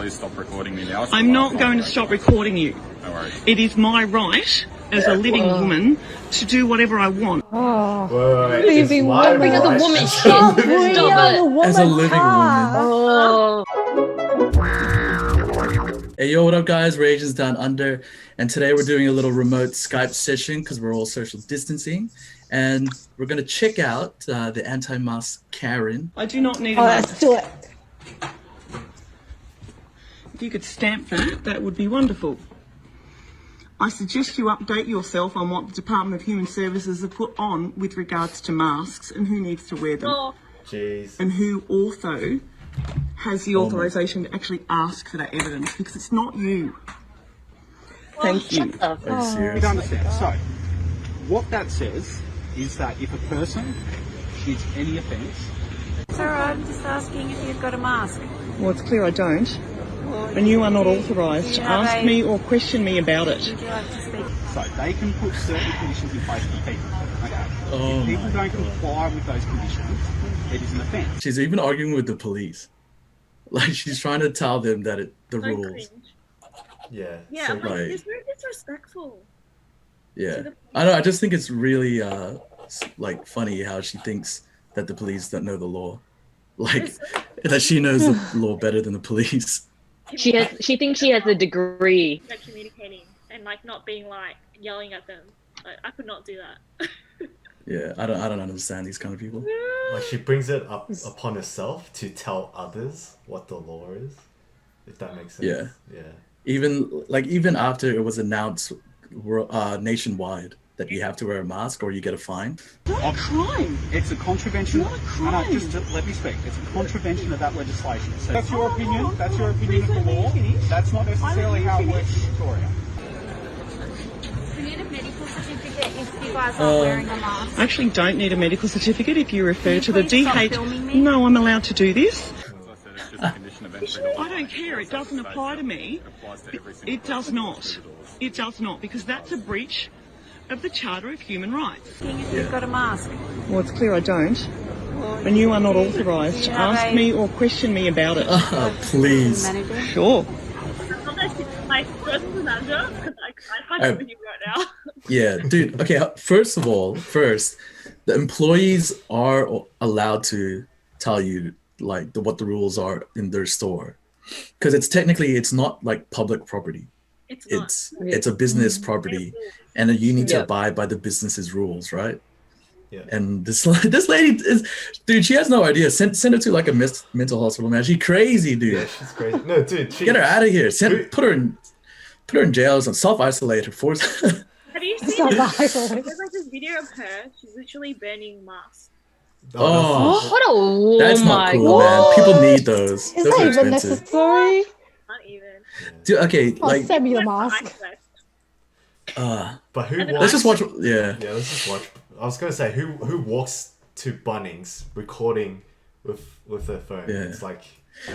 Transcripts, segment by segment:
please stop recording me now? I'm not going to stop recording you. No worries. It is my right as a living woman to do whatever I want. Wait. Living Don't bring up the woman shit. Stop it. As a living woman. Oh. Hey, yo, what up, guys? Rach is down under, and today we're doing a little remote Skype session because we're all social distancing, and we're gonna check out the anti-mask Karen. I do not need a mask. Let's do it. If you could stamp that would be wonderful. I suggest you update yourself on what the Department of Human Services have put on with regards to masks and who needs to wear them. Oh. Jeez. And who also has the authorisation to actually ask for that evidence, because it's not you. Thank you. Are you serious? You don't understand. So, what that says is that if a person commits any offence... Sarah, I'm just asking if you've got a mask. Well, it's clear I don't. And you are not authorised to ask a- me or question me about it. Would you like to speak? So, they can put certain conditions in place for people. Okay? Oh If people my don't God. comply with those conditions, it is an offence. She's even arguing with the police. Like, she's trying to tell them that the rules. Cringe. Yeah. Yeah, So, I'm like, Right. it's very disrespectful. Yeah. I don't. I just think it's really like funny how she thinks that the police don't know the law, like that she knows the law better than the police. She thinks she has a degree. Like communicating and like not being like yelling at them. Like, I could not do that. Yeah, I don't understand these kind of people. like she brings it up upon herself to tell others what the law is. If that makes sense. Yeah. Yeah. Even after it was announced nationwide that you have to wear a mask or you get a fine. Not a crime. It's a contravention... Not a crime. No, just let me speak. It's a contravention of that legislation. So that's your opinion. That's your opinion of the law. That's not necessarily how it works in Victoria. We need a medical certificate if you guys are wearing a mask. I actually don't need a medical certificate if you refer to the please stop DH. filming me? No, I'm allowed to do this. As I said, it's just a condition of entry. I don't care. It doesn't apply to me. It applies to every single It does person not. through the doors. It does not, because that's a breach of the Charter of Human Rights. If you've got a mask. Well, it's clear I don't. And you are not authorised to ask me or question me about it. Please. Manager. Sure. Like, personal manager, because I can't do with you right now. Yeah, dude. Okay, first, the employees are allowed to tell you like what the rules are in their store, because it's not like public property. It's a business property, and you need to abide by the business's rules, right? Yeah. And this lady is, dude. She has no idea. Send her to like a mental hospital, man. She's crazy, dude. Yeah, she's crazy. No, dude. Get her out of here. Put her in jail and self-isolate her. Force. Have you seen it? There's like this video of her. She's literally burning masks. Oh, What a woman. that's not cool, man. People need those. Is Those that are even expensive. necessary? Not even. Dude, okay, Oh, like, send me a Ice mask. vest. But who And then walks? let's just watch. Yeah. Yeah, let's just watch. I was gonna say who walks to Bunnings recording with their phone. Yeah. It's like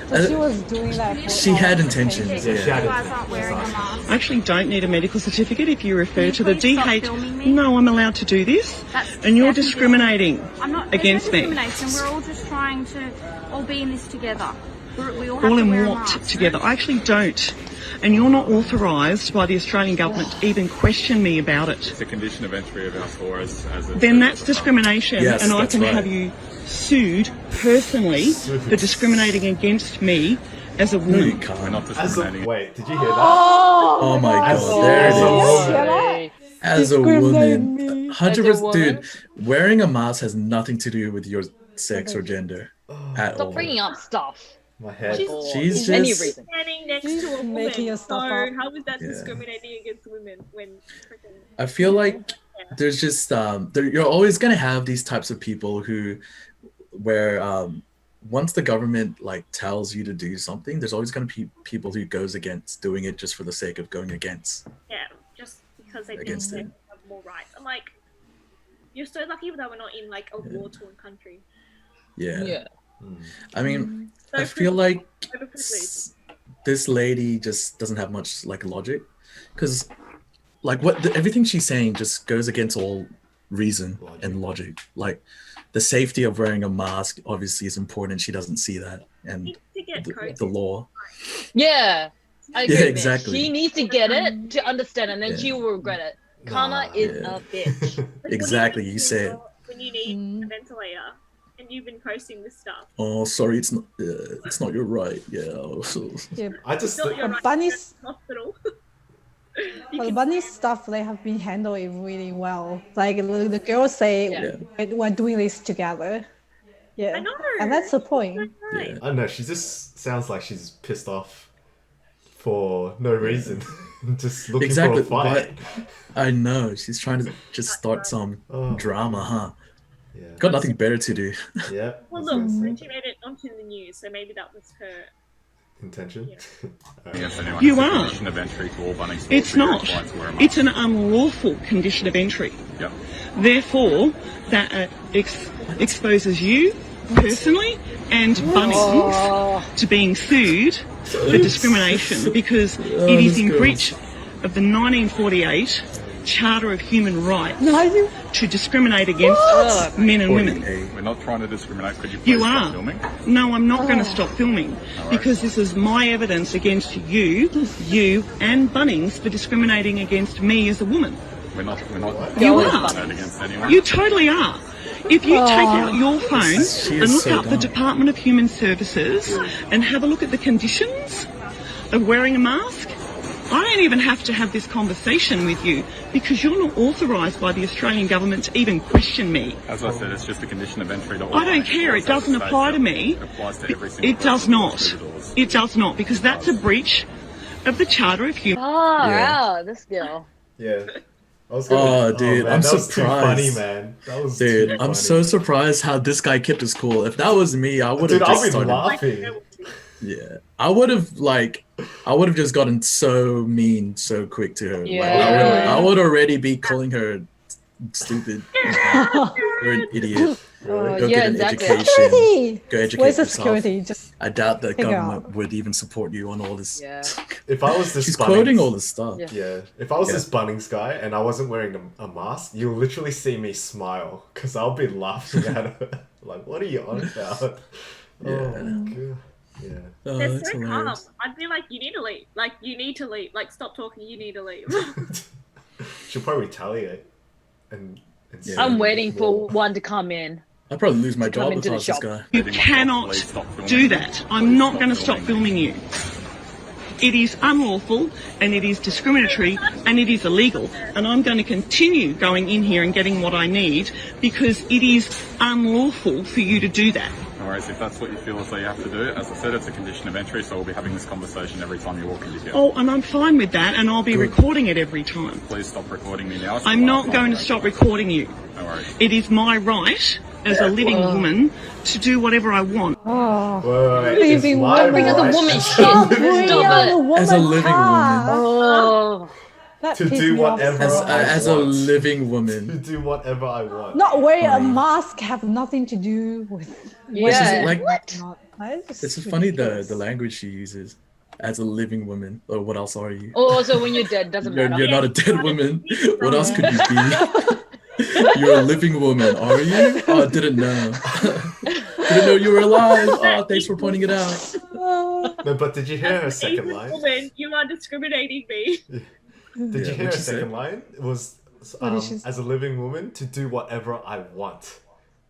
So she was doing that. for She all had the intentions. patients. yeah, You she had guys it. aren't wearing a mask. I actually don't need a medical certificate if you refer you to the please stop DH. filming me? No, I'm allowed to do this. That's And you're definitely- discriminating I'm not against there's me. no discrimination. We're all just trying to all be in this together. We all have All to in wear a what mask. together? I actually don't. And you're not authorised by the Australian government to even question me about it. It's a condition of entry of our store as a Then that's discrimination, Yes, and I that's can right. have you sued personally for discriminating against me as a No, you woman. We're can't. not discriminating. wait, did you hear that? Oh my As god, a- there as a it is. woman. As a Discriminate woman, me. 100%, As a dude. Wearing a mask has nothing to do with your sex or gender at all. Stop bringing up stuff. My head. She's Any just- reason. Standing next She's to a woman. making your stuff so up. how is that Yeah. discriminating against women when freaking I feel like there's just you're always gonna have these types of people where once the government like tells you to do something, there's always gonna be people who goes against doing it just for the sake of going against. just because they think Against they it. have more rights. I'm like, you're so lucky that we're not in like a war-torn country. Yeah. Hmm. I mean, So I feel like overprivileged. this lady just doesn't have much like logic, because like everything she's saying just goes against all reason and logic. Like the safety of wearing a mask obviously is important. She doesn't see that, and Needs to get the coached. law. Yeah. I agree, Yeah, Mich. exactly. She needs to get it to understand, and then she Yeah. will regret it. Karma Nah. is Yeah. a bitch. Exactly, you said. When you need a ventilator and you've been posting this stuff. Oh, sorry, it's not your right. Yeah. Yeah. I just It's not your right Bunny's, to go to hospital. but Bunny's stuff, they have been handled it really well. Like the girls say, we're doing this together. Yeah. I know. And that's the point. Right. Yeah. I don't know. She just sounds like she's pissed off for no reason, just looking Exactly. for a fight. I know she's trying to just start some drama, huh? Yeah. Got nothing better to do. Yeah. Well, I was look, gonna say. she made it onto the news, so maybe that was her. Intention. Yes, anyone. You it's a are. condition of entry to all Bunnings stores. It's so you're not. required to wear a mask. It's an unlawful condition of entry. Yep. Therefore, that exposes you personally and Bunnings to being sued for discrimination because it is in breach of the 1948 Charter of Human Rights to discriminate against men and women. We're not trying to discriminate. Could you please You stop are. filming? No, I'm not going to stop filming because this is my evidence against you and Bunnings for discriminating against me as a woman. We're not You are. discriminating against anyone. You totally are. If you take out your phone She and is look so up the dumb. Department of Human Services and have a look at the conditions of wearing a mask, I don't even have to have this conversation with you because you're not authorised by the Australian government to even question me. As I said, it's just a condition of entry to all I don't Bunnings care. It stores. doesn't As I apply to said, me. It applies to every single It does person who walks not. through the doors. It does not because that's a breach of the Charter of Human. Oh, Yeah. wow, this girl. Yeah. I was Oh, dude, man, I'm that was too funny, surprised. man. That was Dude, too I'm funny. so surprised how this guy kept his cool. If that was me, I would have Dude, I've just been started. laughing. Yeah, I would have just gotten so mean so quick to her. Like, Yeah. I would already be calling her stupid. You're an idiot. Go yeah, get an exactly. education. Security! Go educate Where's the yourself. security? Just I doubt the Figure government out. would even support you on all this. Yeah. If I was this She's Bunnings- quoting all this stuff. Yeah. Yeah, if I was Yeah. this Bunnings guy and I wasn't wearing a mask, you'll literally see me smile because I'll be laughing at her. Like, what are you on about? Yeah. Oh, God. Yeah. Oh, They're that's so calm. hilarious. I'd be like, you need to leave. Like, you need to leave. Like, stop talking. You need to leave. She'll probably retaliate. And Yeah. I'm waiting for more. one to come in. I'd probably lose my come job if into I the was this shop. guy. You Please cannot stop filming. do that. I'm Please not stop going to stop filming you. It is unlawful and it is discriminatory and it is illegal. And I'm going to continue going in here and getting what I need because it is unlawful for you to do that. No worries, if that's what you feel as though you have to do. As I said, it's a condition of entry, so we'll be having this conversation every time you walk into here. Oh, and I'm fine with that and I'll be recording it every time. Please stop recording me now. It's I'm the not last going time to I stop make recording you. No worries. It is my right as a living woman to do whatever I want. Wait, Living woman. Bring us a woman shit. Stop bringing Stop out it. the woman As a living card. Oh. That To pissed do me off whatever so I much. As a want. living To woman. do whatever I want. Not wearing a mask have nothing to do with Yeah. like- not. I just It's just funny ridiculous. the language she uses. As a living woman. Or what else are you? Oh, so when you're dead, doesn't You're matter. not a dead woman. What else could you be? You're a living woman, are you? Oh, I didn't know. Didn't know you were alive. Oh, thanks for pointing it out. No, but did you hear her second Asian line? woman, you are discriminating me. Did Yeah, you hear her what'd she say? second line? It was did she say? as a living woman to do whatever I want.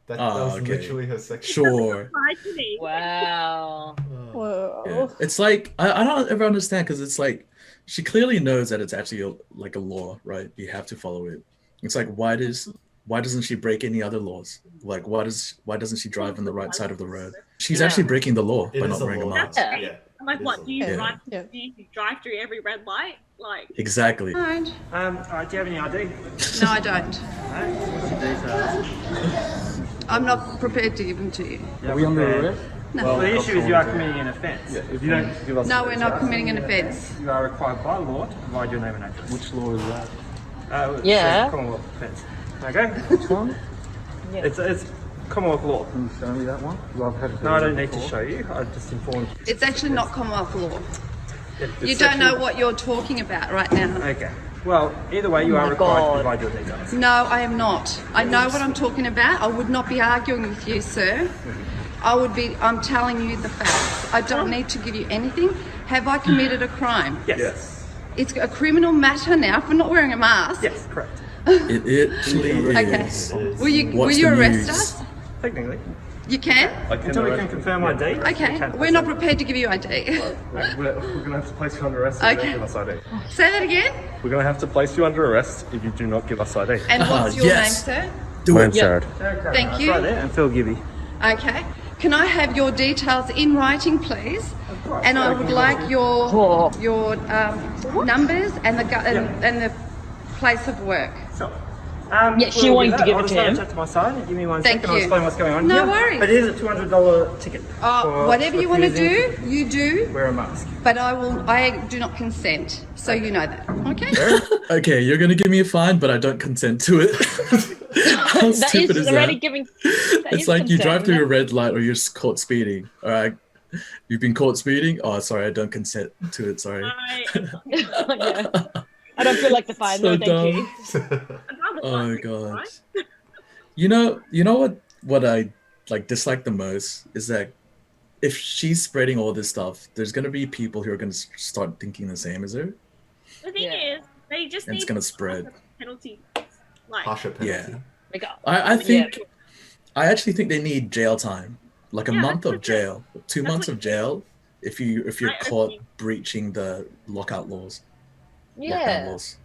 That Oh, was okay. literally her second. Sure. Apply to me. Wow. Whoa. Yeah. It's like I don't ever understand because it's like she clearly knows that it's actually like a law, right? You have to follow it. It's like why doesn't she break any other laws? Like why doesn't she drive on the right side of the road? She's actually breaking the law It by is not a wearing a law. mask. Yeah. Yeah. I'm like, It what? is Do you Yeah. drive? Yeah. Do you drive through every red light? Like, Exactly. Do you Do you have any ID? No, I don't. I'm not prepared to give them to you. Are we on the arrest? No. Well, the issue is you are committing an offence. If you don't give us No, we're not committing an offence. you are required by law to provide your name and address. Which law is that? Yeah. Commonwealth offence. Okay? Which one? It's Commonwealth law. Can you show me that one? No, I don't need to show you. I just informed you. It's actually not Commonwealth law. You don't know what you're talking about right now. Okay. Well, either way, you Oh are my required God. to provide your details. No, I am not. I know what I'm talking about. I would not be arguing with you, sir. I'm telling you the facts. I don't need to give you anything. Have I committed a crime? Yes. It's a criminal matter now for not wearing a mask. Yes, correct. It actually Okay. is. Will you What's the arrest news? us? Technically. You can? Until we can confirm ID. Okay. We're not prepared to give you ID. We're going to have to place you under arrest Okay. if you don't give us ID. Say that again. We're going to have to place you under arrest if you do not give us ID. And what's your yes. name, sir? Do it. Jared. Thank you. Right there, and Phil Gibby. Okay. Can I have your details in writing, please? And I would like your numbers and the place of work. So, Yeah, she wanted to give I'll it just to have him. Check to my side. Give me one Thank second. I'll you. explain what's going on. No here. worries. But it is a $200 ticket. Whatever you want to do, refusing you do. to wear a mask. But I do not consent, so you know that. Okay. Okay, you're gonna give me a fine, but I don't consent to it. How That stupid is is already that? giving. It's like you drive through a red light or you're caught speeding. All right, you've been caught speeding. Oh, sorry, I don't consent to it. Sorry. Yeah. I don't feel like the fine. So No, thank you. Oh god. You know what I like dislike the most is that if she's spreading all this stuff, there's gonna be people who are gonna start thinking the same as her, The thing is, they just and it's need gonna spread. penalty. Like, Harsher penalty. Yeah. Like, I think I actually think they need jail time, like a month of jail, 2 months of jail, if you're caught breaching the lockout laws. Lockdown yeah. laws.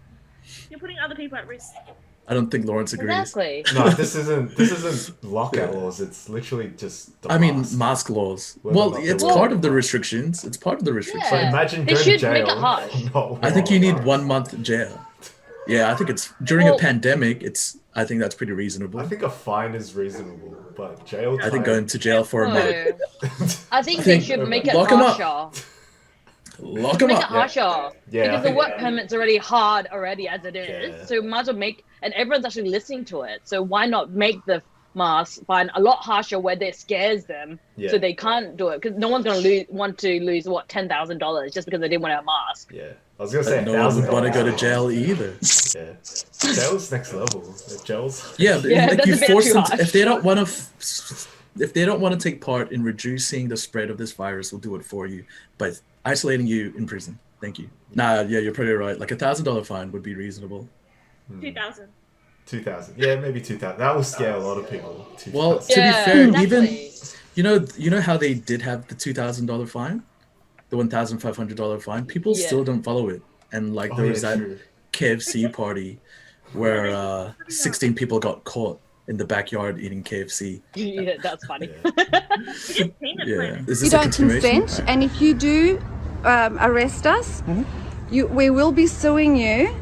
you're putting other people at risk. I don't think Lawrence agrees. Exactly. No, this isn't lockout laws. It's literally just. The I mean, mask. mask laws. Whether or Well, not it's they're part of the law. restrictions. It's part of the restrictions. But Yeah. imagine They going to should jail. make it harsh. not I think you wearing a need mask. 1 month jail. Yeah, I think it's during a Well- pandemic. I think that's pretty reasonable. I think a fine is reasonable, but jail time. I think going to jail for a month. No. I think I they think- should make it Lock 'em up. harsher. Lock them Make it up. harsher. Yeah, I Because the think- work permit's already hard already as it is. Yeah. So might as well make, and everyone's actually listening to it. So why not make the mask fine a lot harsher where it scares them, Yeah. so they can't do it? Because no one's gonna want to lose what $10,000 just because they didn't want a mask. Yeah, I was gonna say No one would want to go to $1,000. jail either. Yeah, jail's next level. Jail's. Yeah, Yeah, like that's you a bit force too them harsh. if they don't want to. If they don't want to take part in reducing the spread of this virus, we'll do it for you. But isolating you in prison, thank you. Nah, yeah, you're pretty right. Like $1,000 fine would be reasonable. 2,000. 2,000. Yeah, maybe 2,000. That will scare a lot of people. Well, 2,000. to be fair, exactly. even you know how they did have the $2,000 fine, the $1,500 fine. People Yeah. still don't follow it, and like Oh, there yeah, was that true. KFC party where 16 people got caught in the backyard eating KFC. Yeah, that's funny. Payment Yeah, plan. is You this a don't continuation? consent, and if you do arrest us, we will be suing you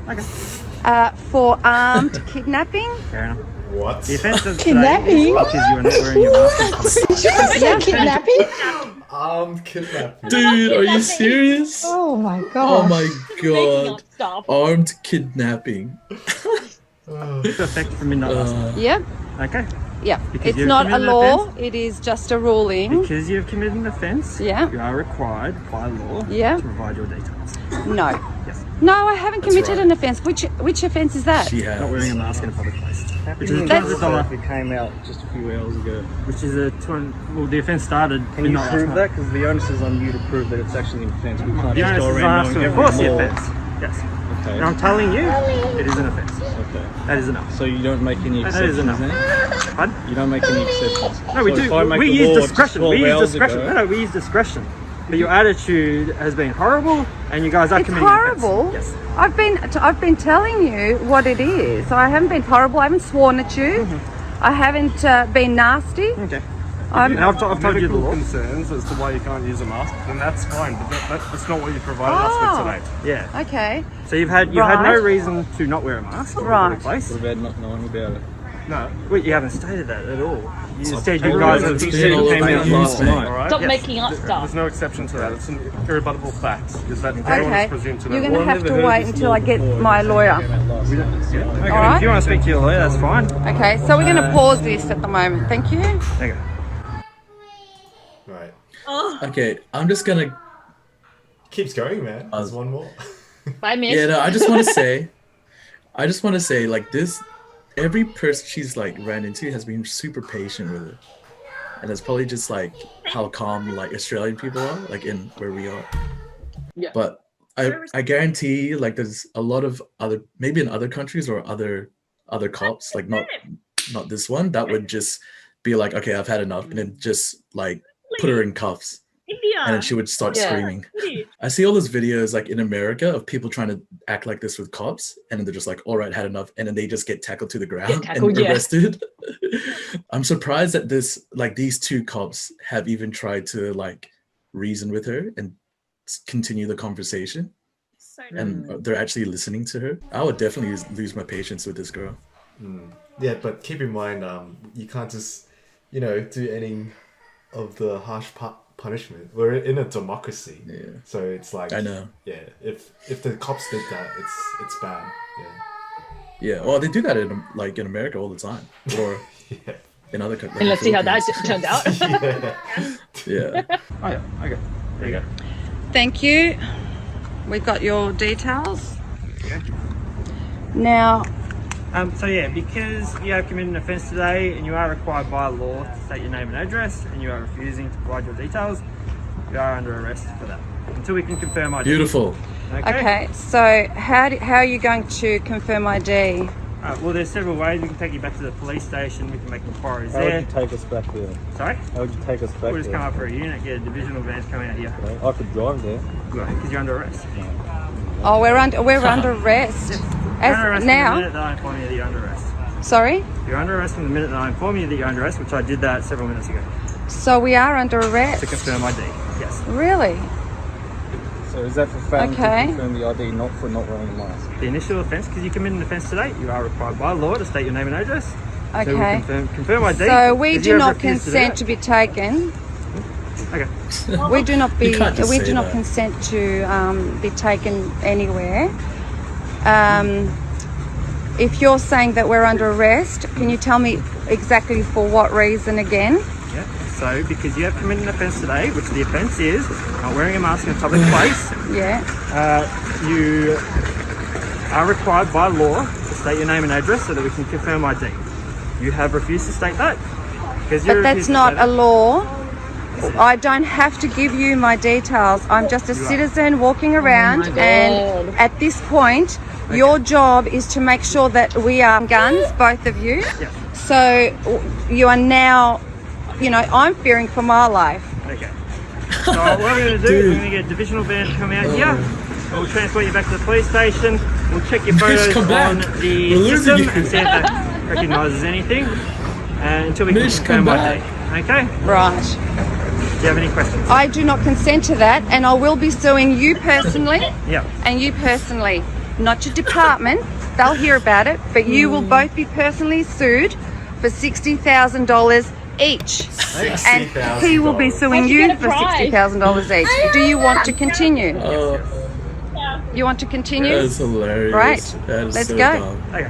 for armed kidnapping. Fair enough. What? The offence of Kidnapping? which is you are not wearing your mask. Yeah, kidnapping? Armed kidnapping. Dude, are you serious? Oh my Oh god. my Making up god. stuff. Armed kidnapping. To effect from midnight last night. Yep, Okay. yep. Because It's you've not a committed an law. offence? It is just a ruling. Because you've committed an offence, Yeah. you are required by law Yeah. to provide your details. No, Yes. no, I haven't committed right. an offence. Which offence is that? She has. Not wearing a mask in a public place. Which is a That's- $200. It came out just a few hours ago. Which is a 200. Well, the offence started. Can you midnight last prove night. that? Because the onus is on you to prove that it's actually an offence. We can't The just onus go is on around us knowing to every enforce the law. offence. Yes. Okay. And I'm telling you, it is an offence. Okay. That is enough. So you don't make any That is exceptions enough. then? Pardon? You don't make any exceptions. No, we So do. if I make We a use law discretion. 12 We use hours discretion. ago- No, we use discretion. But your attitude has been horrible, and you guys are It's committing an horrible. offence. Yes. I've been telling you what it is. I haven't been horrible. I haven't sworn at you. I haven't been nasty. Okay. I'm, And I've told you the Medical law. concerns as to why you can't use a mask, then that's fine. But that's not what you provided us Oh. with today. Yeah. okay. So you've had no Right. reason to not wear a mask in a Right. public place. What about not knowing about it? No, well, you haven't stated that at all. You Stop. said you Everyone guys has have been all came over out the last news, night. mate. All right? Stop Yes. making up stuff. There's no exception to that. It's an irrebuttable fact. Is that everyone Okay. is presumed to know. You're going to have to wait until I get my lawyer. Okay, Alright. if you want to speak to your lawyer, that's fine. Okay, so we're going to pause this at the moment. Thank you. Okay. Right. Okay, I'm just gonna. Keeps going, man. There's one more. 5 minutes. Yeah, no, I just want to say I just want to say, like, this, every person she's like ran into has been super patient with her, and it's probably just like how calm like Australian people are, like in where we are. Yeah. But I guarantee, like, there's a lot of other, maybe in other countries or other cops, like not this one, that would just be like, okay, I've had enough, and then just like put her in cuffs. India. And then she would start screaming. I see all those videos like in America of people trying to act like this with cops, and then they're just like, all right, had enough, and then they just get tackled to the ground and arrested. I'm surprised that these two cops have even tried to like reason with her and continue the conversation. And they're actually listening to her. I would definitely lose my patience with this girl. Yeah, but keep in mind, you can't just, do any of the harsh punishment. We're in a democracy, so it's like, I know. Yeah, if the cops did that, it's bad. Yeah, well, they do that in America all the time, or in other countries. And let's see how that turned out. Yeah. Oh yeah. Okay. There you go. Thank you. We got your details. Now, So yeah, because you have committed an offence today and you are required by law to state your name and address, and you are refusing to provide your details, you are under arrest for that until we can confirm ID. Beautiful. okay. So how are you going to confirm ID? Well, there's several ways. We can take you back to the police station. We can make inquiries How there. would you take us back there? Sorry? How would you take us back We'll just there? come up for a unit, get a divisional van's coming out here. Okay. I could drive there. Because you're under arrest. Oh, we're under arrest. You're under arrest Now. from the minute that I inform you that you're under arrest. Sorry. You're under arrest from the minute that I inform you that you're under arrest, which I did that several minutes ago. So we are under arrest. To confirm ID. Yes. Really? So is that for failing Okay. to confirm the ID, not for not wearing a mask? The initial offence, because you committed an offence today, you are required by law to state your name and address. Okay. So we'll confirm ID. So we If do you have not refused to do consent that- to be taken. Okay. We do not You can't just we say do not that. consent to be taken anywhere. If you're saying that we're under arrest, can you tell me exactly for what reason again? Yeah. So because you have committed an offence today, which the offence is not wearing a mask in a public place, Yeah. you are required by law to state your name and address so that we can confirm ID. You have refused to state that. Because But that's not a law. I don't have to give you my details. I'm just a citizen walking around, and at this point, your job is to make sure that we are guns, both of you. Yeah. So you are now, I'm fearing for my life. Okay. So what we're going to do is we're going to get a divisional van to come out here. We'll transport you back to the police station. We'll check your photos come back. on the We're losing system you. and see if that recognises anything. Until we can Mich, confirm come ID. Okay? Right. Do you have any questions? I do not consent to that, and I will be suing you personally Yeah. and you personally, not your department. They'll hear about it, but you will both be personally sued for $60,000 each. And he will be suing How'd you you get a for prize? $60,000 each. Do you want to continue? You want to continue? That is hilarious. Right. That is Let's so go. dumb. Okay.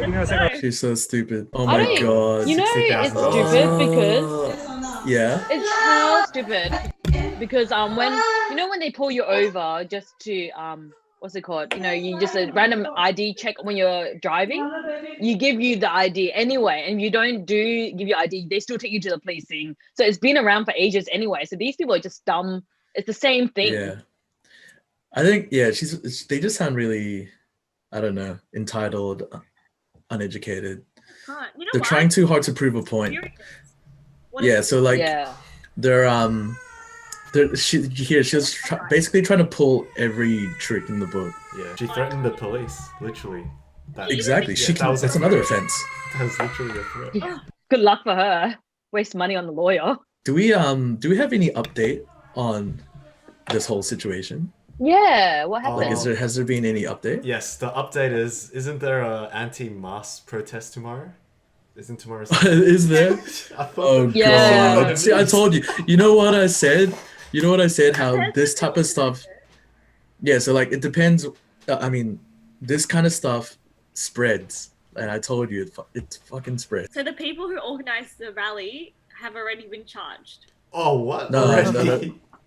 Give me a second. She's so stupid. Oh I my don't- god. You know it's $60,000. stupid because Yeah. it's hell stupid because when they pull you over just to what's it called? You just a random ID check when you're driving. You give you the ID anyway, and you don't give your ID, they still take you to the police thing. So it's been around for ages anyway. So these people are just dumb. It's the same thing. Yeah. I think they just sound really, I don't know, entitled, uneducated. They're trying too hard to prove a point. Yeah, so like she was basically trying to pull every trick in the book. Yeah, she threatened the police, literally. Exactly. Yeah, that's another offense. That was literally a threat. Yeah. Good luck for her. Waste money on the lawyer. Do we have any update on this whole situation? Yeah, what happened? Like, has there been any update? Yes, the update isn't there a anti-mask protest tomorrow? Isn't tomorrow? Is there? I thought Oh god! See, I told you. You know what I said? How this type of stuff. Yeah, so like it depends. I mean, this kind of stuff spreads, and I told you it fucking spreads. So the people who organised the rally have already been charged. Oh, what? No.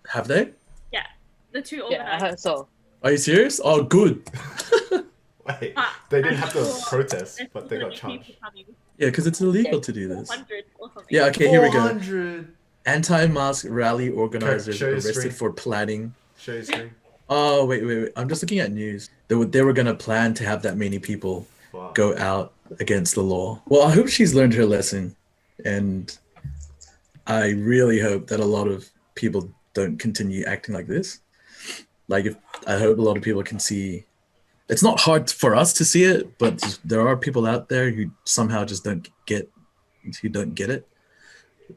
Have they? Yeah, the two Yeah, I organisers. heard so. Are you serious? Oh, good. Wait, they didn't have to protest, but they got charged. Yeah, because it's illegal to do this. 400 or something. Yeah, okay, here we go. 400. Anti-mask rally organizers Show your arrested screen. for planning. Show your screen. Oh, wait. I'm just looking at news. They were going to plan to have that many people go out against the law. Well, I hope she's learned her lesson. And I really hope that a lot of people don't continue acting like this. Like, I hope a lot of people can see. It's not hard for us to see it, but there are people out there who somehow just don't get it.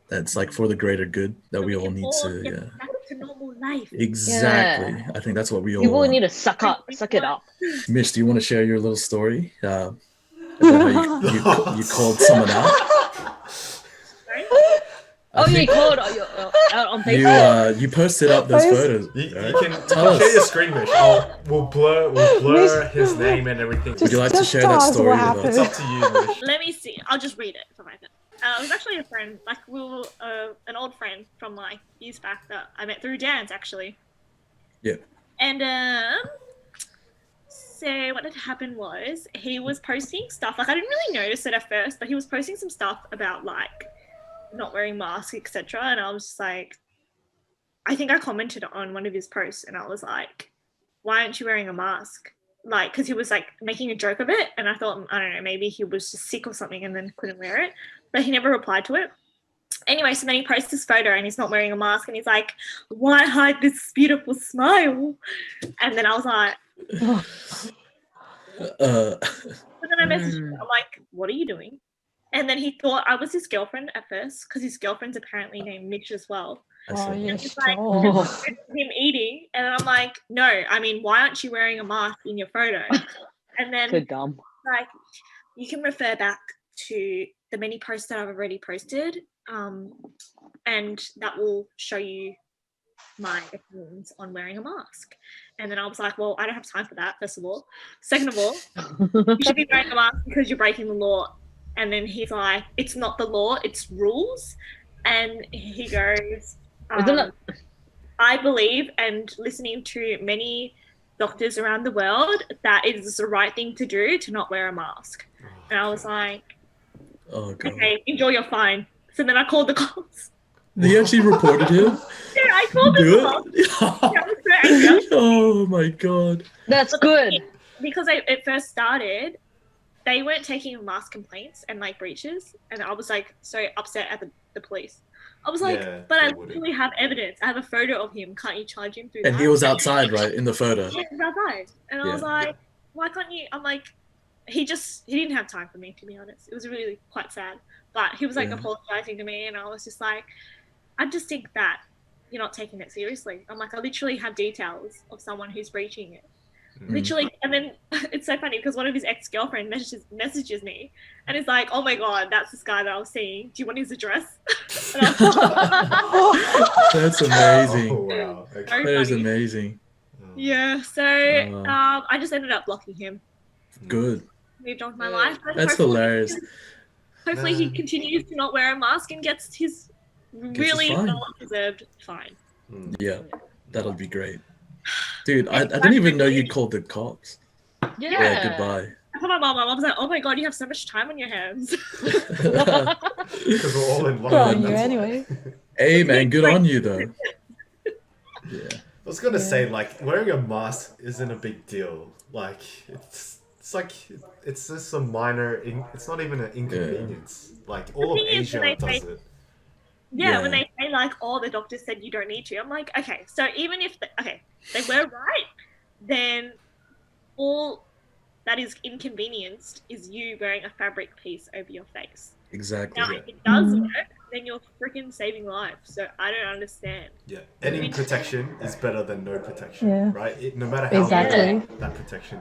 That's like for the greater good that we all need to, back to normal life. Exactly. I think that's what we all People want. need to suck it up. Mich, do you want to share your little story? About how you called someone out? Oh, you called out on Facebook. You posted up those photos. You can share your screen, Mich. We'll blur his name and everything. Would you like to share that story with us? It's up to you, Mich. Let me see. I'll just read it if I can. It was actually a friend, like we were an old friend from like years back that I met through dance actually. Yeah. And so what had happened was he was posting stuff, like I didn't really notice it at first, but he was posting some stuff about like not wearing masks, etc. And I was just like, I think I commented on one of his posts and I was like, why aren't you wearing a mask? Like, because he was like making a joke of it, and I thought, I don't know, maybe he was just sick or something and then couldn't wear it, but he never replied to it. Anyway, so then he posts this photo and he's not wearing a mask and he's like, why hide this beautiful smile? And then I was like, and then I messaged him, I'm like, what are you doing? And then he thought I was his girlfriend at first, because his girlfriend's apparently named Mich as well. And he's like, him eating, and I'm like, no, I mean, why aren't you wearing a mask in your photo? And then so dumb. Like, you can refer back to the many posts that I've already posted, and that will show you my opinions on wearing a mask. And then I was like, well, I don't have time for that, first of all. Second of all, you should be wearing a mask because you're breaking the law. And then he's like, it's not the law, it's rules. And he goes, I believe, and listening to many doctors around the world, that it is the right thing to do to not wear a mask. And I was like, okay, enjoy your fine. So then I called the cops. They actually reported him? Yeah, I called the cops. Oh my god. That's good. Because it first started, they weren't taking mask complaints and like breaches, and I was like so upset at the police. I was like, but I literally have evidence. I have a photo of him. Can't you charge him through that? And he was outside, right, in the photo? Yeah, he was outside. And I was like, why can't you? I'm like, he didn't have time for me, to be honest. It was really quite sad. But he was like apologizing to me, and I was just like, I just think that you're not taking it seriously. I'm like, I literally have details of someone who's breaching it. Literally, and then it's so funny because one of his ex-girlfriend messages me and is like, oh my god, that's this guy that I was seeing, do you want his address? That's amazing. Oh, wow. That is amazing. Yeah, so I just ended up blocking him. Good. Moved on with my life. That's hilarious. Hopefully he continues to not wear a mask and gets his really well-deserved fine. Yeah, that'll be great. Dude, I didn't even know you called the cops. Yeah, goodbye. I told my mom was like, oh my god, you have so much time on your hands. Because we're all in Good on you anyway. Hey man, good on you though. Yeah. I was gonna say, like, wearing a mask isn't a big deal. Like, it's just a minor, it's not even an inconvenience. Like, all of Asia does it. Yeah, when they say like, oh, the doctor said you don't need to. I'm like, okay, so even if, they were right, then all that is inconvenienced is you wearing a fabric piece over your face. Exactly. Now, if it does work, then you're freaking saving lives. So I don't understand. Yeah, any protection is better than no protection, right? No matter how good that protection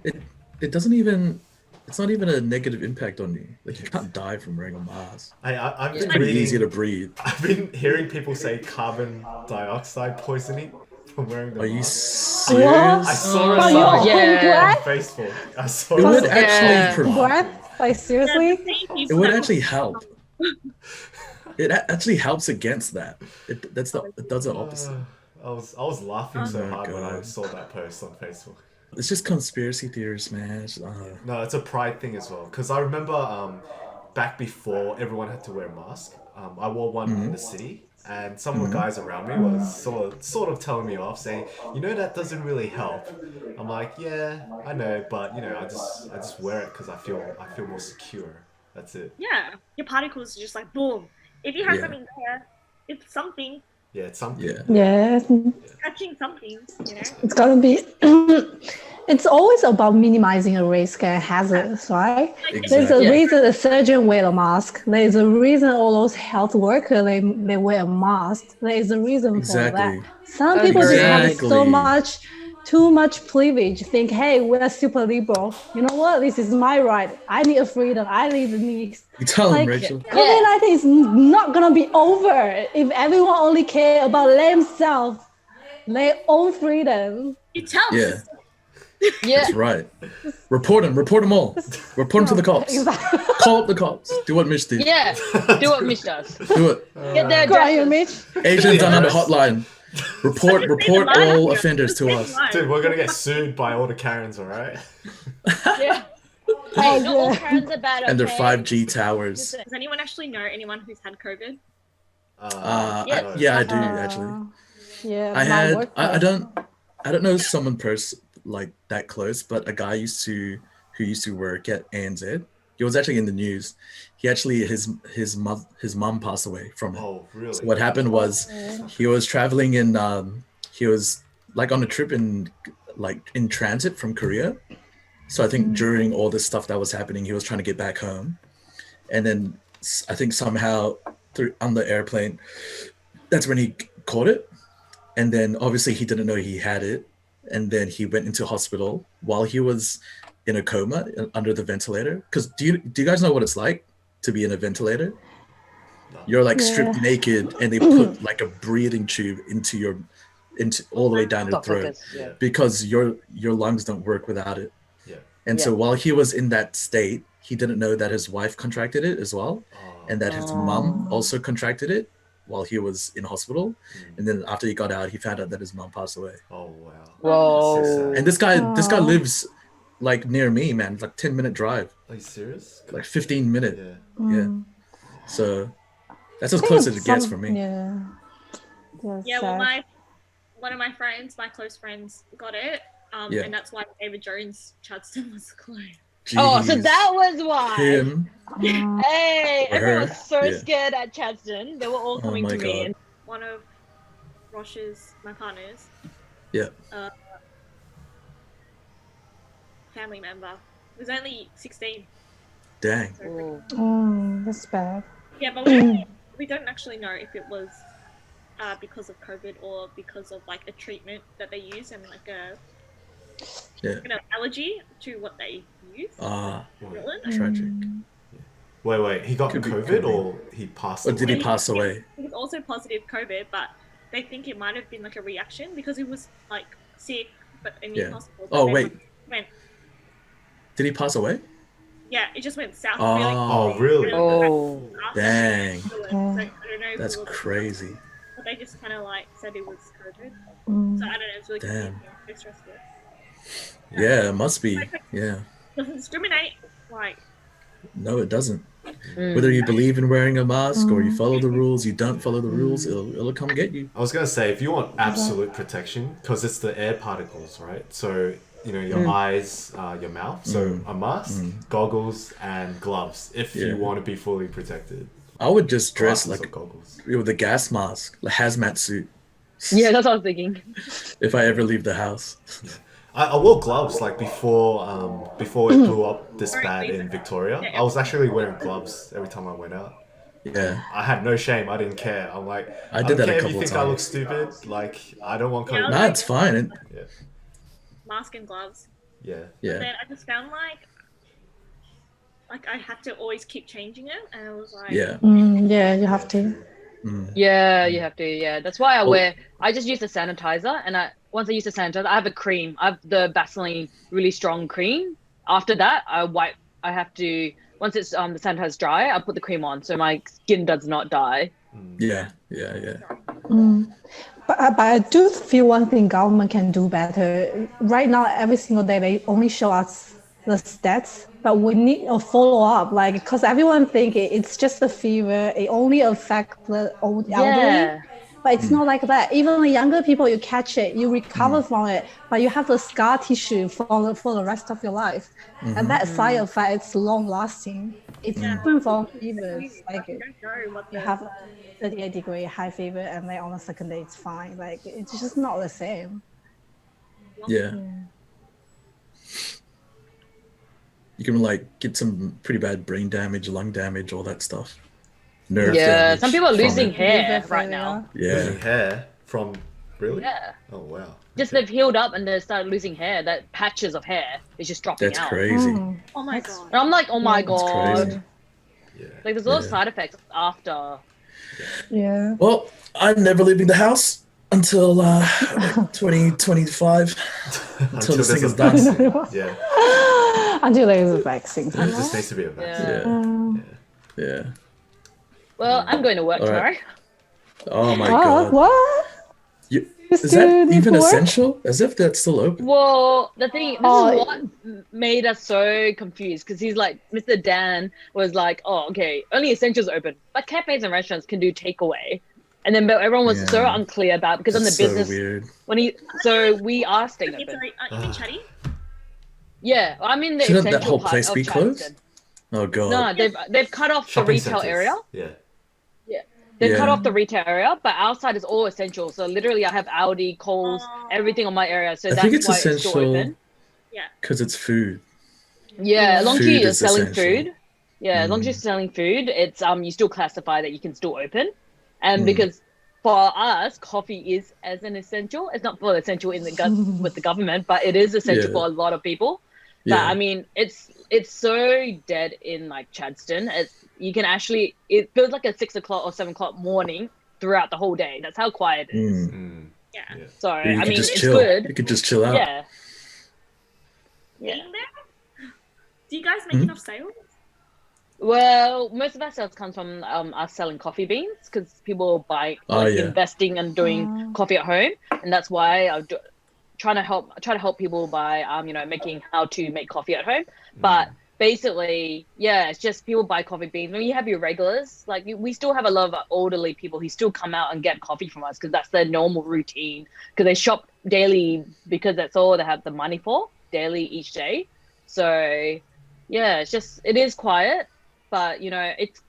is. It doesn't even... It's not even a negative impact on you. Like, you can't die from wearing a mask. It's pretty easy to breathe. I've been hearing people say carbon dioxide poisoning from wearing the mask. Are you serious? I saw it on Facebook. I saw it would actually provide. Like, seriously? It would actually help. It actually helps against that. It does the opposite. I was laughing so hard when I saw that post on Facebook. It's just conspiracy theories, man. No, it's a pride thing as well. Because I remember back before everyone had to wear a mask, I wore one in the city, and some of the guys around me was sort of telling me off, saying, "You know, that doesn't really help." I'm like, "Yeah, I know, but you know, I just wear it because I feel more secure. That's it." Yeah, your particles are just like boom. If you have Yeah. something there, it's something. Yeah, it's something. Yeah. Yeah, Catching something, you know. it's gonna be. It's always about minimizing a risk and hazards, right? There's a Exactly. reason a surgeon wear a mask. There's a reason all those health workers they wear a mask. There is a reason for Exactly. that. Some people just have Exactly. too much privilege. Think, hey, we're super liberal. You know what? This is my right. I need a freedom. I need the needs. You tell him, Like, Rachel. COVID-19 is not gonna be over if everyone only care about themselves, their own freedom. You tell Yeah. them. Yeah. That's right. Report them all. Report them to the cops. Exactly. Call up the cops. Do what Mich did. Yeah. Do what Mich does. Do it. Get their Go on, you addresses. Mitch. Agent done under hotline. Report all offenders to us. Dude, we're gonna get sued by all the Karens, alright? Yeah. Hey, not all Karens are bad, And their okay? 5G towers. Does anyone actually know anyone who's had COVID? Yeah, I do actually. Yeah, I my had workplace. I don't know someone like that close, but a guy who used to work at ANZ. He was actually in the news. He actually his mom passed away from it. Oh, really? So what happened was he was traveling he was like on a trip in transit from Korea. So I think during all this stuff that was happening, he was trying to get back home, and then I think somehow on the airplane, that's when he caught it, and then obviously he didn't know he had it, and then he went into hospital while he was in a coma under the ventilator. Because do you guys know what it's like to be in a ventilator? You're like stripped naked, and they put like a breathing tube into all the way down your throat because your lungs don't work without it. And so while he was in that state, he didn't know that his wife contracted it as well, and that his mom also contracted it while he was in hospital. And then after he got out, he found out that his mom passed away. Oh wow. Whoa. And this guy lives like near me, man. Like 10-minute drive. Are you serious? Like 15-minute. Yeah. So that's as close as it gets for me. Yeah. Yeah, well, one of my friends, my close friends, got it. And that's why David Jones' Chadston was closed. Oh, so Jeez. that was why. Him. Hey, everyone was so Yeah. scared at Chadston. They were all coming my to me. God. And One of Rosh's, my partners, Yeah. family member, was only 16. Dang. So, Oh, that's bad. yeah, but we don't actually know if it was because of COVID or because of like a treatment that they use and like an allergy to what they use. Tragic. Wait, he got Could be- COVID could be. or he passed Or away? did he pass away? He was also positive COVID, but they think it might have been like a reaction because he was like sick, but in the hospital. but Oh, then wait. Went, Did he pass away? yeah, it just went south. Oh. really quickly. Oh, really? Dang. So I don't know if That's it was- crazy. But they just kind of like said it was COVID. Mm. So I don't know, it's really Damn. confusing, very stressful. Yeah, it must be. Yeah. Doesn't discriminate. Like, No, it doesn't. Whether you believe in wearing a mask or you follow the rules, you don't follow the rules, it'll come get you. I was gonna say, if you want absolute protection, because it's the air particles, right? So you know your eyes, your mouth. So a mask, goggles, and gloves. If you want to be fully protected. I would just dress Glasses like or goggles. with a gas mask, a hazmat suit, yeah, that's what I was thinking. if I ever leave the house. I wore gloves like before it blew up this bad in Victoria. I was actually wearing gloves every time I went out. Yeah. I had no shame. I didn't care. I'm like, I don't did that a care if couple you of think I look times. stupid. Like, I don't want COVID. Nah, it's fine. mask and gloves. Yeah. Yeah. Then I just found like I had to always keep changing it, and it was like, Yeah. Yeah, you have to. Yeah, you have to. Yeah, that's why I just use the sanitizer, and once I use the sanitizer, I have a cream. I have the Vaseline really strong cream. After that, I have to, once it's the sanitizer's dry, I put the cream on so my skin does not die. Yeah. Mm. But I do feel one thing government can do better. Right now, every single day they only show us the stats, but we need a follow up, like because everyone think it's just a fever. It only affects the old elderly, but it's not like that. Even the younger people, you catch it, you recover from it, but you have the scar tissue for the rest of your life, and that side effect is long lasting. It's different from fevers. Like you have 38-degree high fever, and then on the second day it's fine. Like it's just not the same. Yeah. You can like get some pretty bad brain damage, lung damage, all that stuff. Nerve damage. Some people are losing it. hair right now. Losing hair from really? Yeah. Oh wow. Just they've healed up and they started losing hair. That patches of hair is just dropping That's out. crazy. Oh my god. And I'm like, oh my That's god. crazy. Like there's a lot of side effects after. Yeah. Well, I'm never leaving the house until 2025. Until this thing is done. Yeah. Until there is a vaccine. There just needs to be a vaccine. Yeah. Well, I'm going to work tomorrow. Oh my god. What? Is that even essential? As if that's still open. Well, this is what made us so confused because he's like, Mr. Dan was like, oh, okay, only essentials open, but cafes and restaurants can do takeaway. And then everyone was so unclear about because on the business weird. So we are staying open. Sorry, aren't you chatty? Yeah, I'm in the Shouldn't essential that whole part place of be closed? Charleston. Oh god. No, they've cut off Shopping the retail centers. area. Yeah. They've cut off the retail area, but outside is all essential. So literally, I have Aldi, Coles, everything on my area. So I that's think it's why it's still essential open. because it's food. Yeah, as long as Food you're is selling essential. food. Yeah, as long as you're selling food, it's you still classify that you can still open, and because for us, coffee is as an essential. It's not for essential in the with the government, but it is essential for a lot of people. But I mean, it's so dead in like Chadstone. You can actually, it feels like a 6 o'clock or 7 o'clock morning throughout the whole day. That's how quiet it is. Yeah. So Yeah, you I could mean, just it's chill. good. You could just chill out. Yeah. Being there? Do you guys make enough sales? Well, most of our sales comes from us selling coffee beans because people buy investing and doing coffee at home, and that's why I'm try to help people by making how to make coffee at home. But basically, it's just people buy coffee beans. When you have your regulars, like we still have a lot of elderly people who still come out and get coffee from us because that's their normal routine because they shop daily because that's all they have the money for daily each day. So it is quiet, but it's,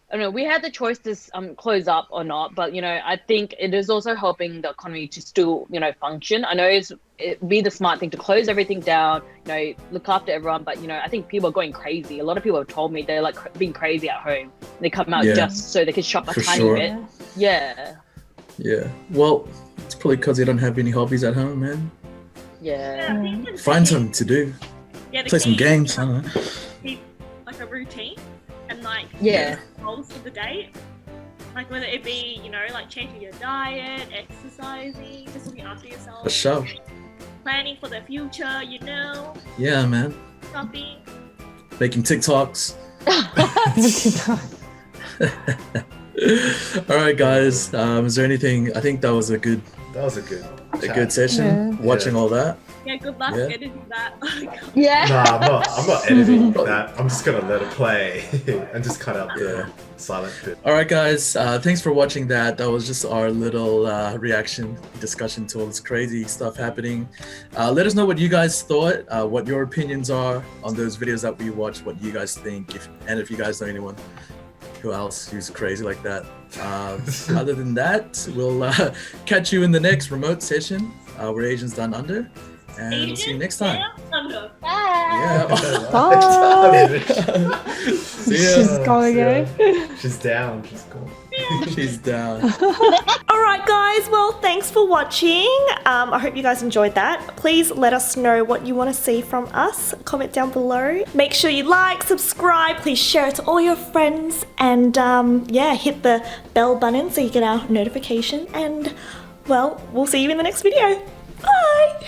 I don't know, we had the choice to close up or not, but I think it is also helping the economy to still function. I know it'd be the smart thing to close everything down, look after everyone, but I think people are going crazy. A lot of people have told me they're like being crazy at home. They come out just so they can shop a tiny bit. Yeah. Well, it's probably because they don't have any hobbies at home, man. Find something to do. Play some games. I don't know. Keep like a routine and like goals for the day. Like whether it be, like changing your diet, exercising, just looking after yourself. For sure. Planning for the future, Yeah, man. shopping. Making TikToks. All right, guys. Is there anything? I think that was a good session. Watching all that. Yeah, good luck editing that. Nah, I'm not editing that. I'm just gonna let it play and just cut out the silent bit. All right, guys. Thanks for watching that. That was just our little reaction discussion to all this crazy stuff happening. Let us know what you guys thought, what your opinions are on those videos that we watched, what you guys think, if you guys know anyone who's crazy like that. Other than that, we'll catch you in the next remote session where Asians Down Under. And we'll see you next time. Bye. Bye. See ya. She's going again. She's down. She's gone. She's down. Alright guys, well thanks for watching. I hope you guys enjoyed that. Please let us know what you want to see from us. Comment down below. Make sure you like, subscribe, please share it to all your friends, and hit the bell button so you get our notification, and well, we'll see you in the next video. Bye!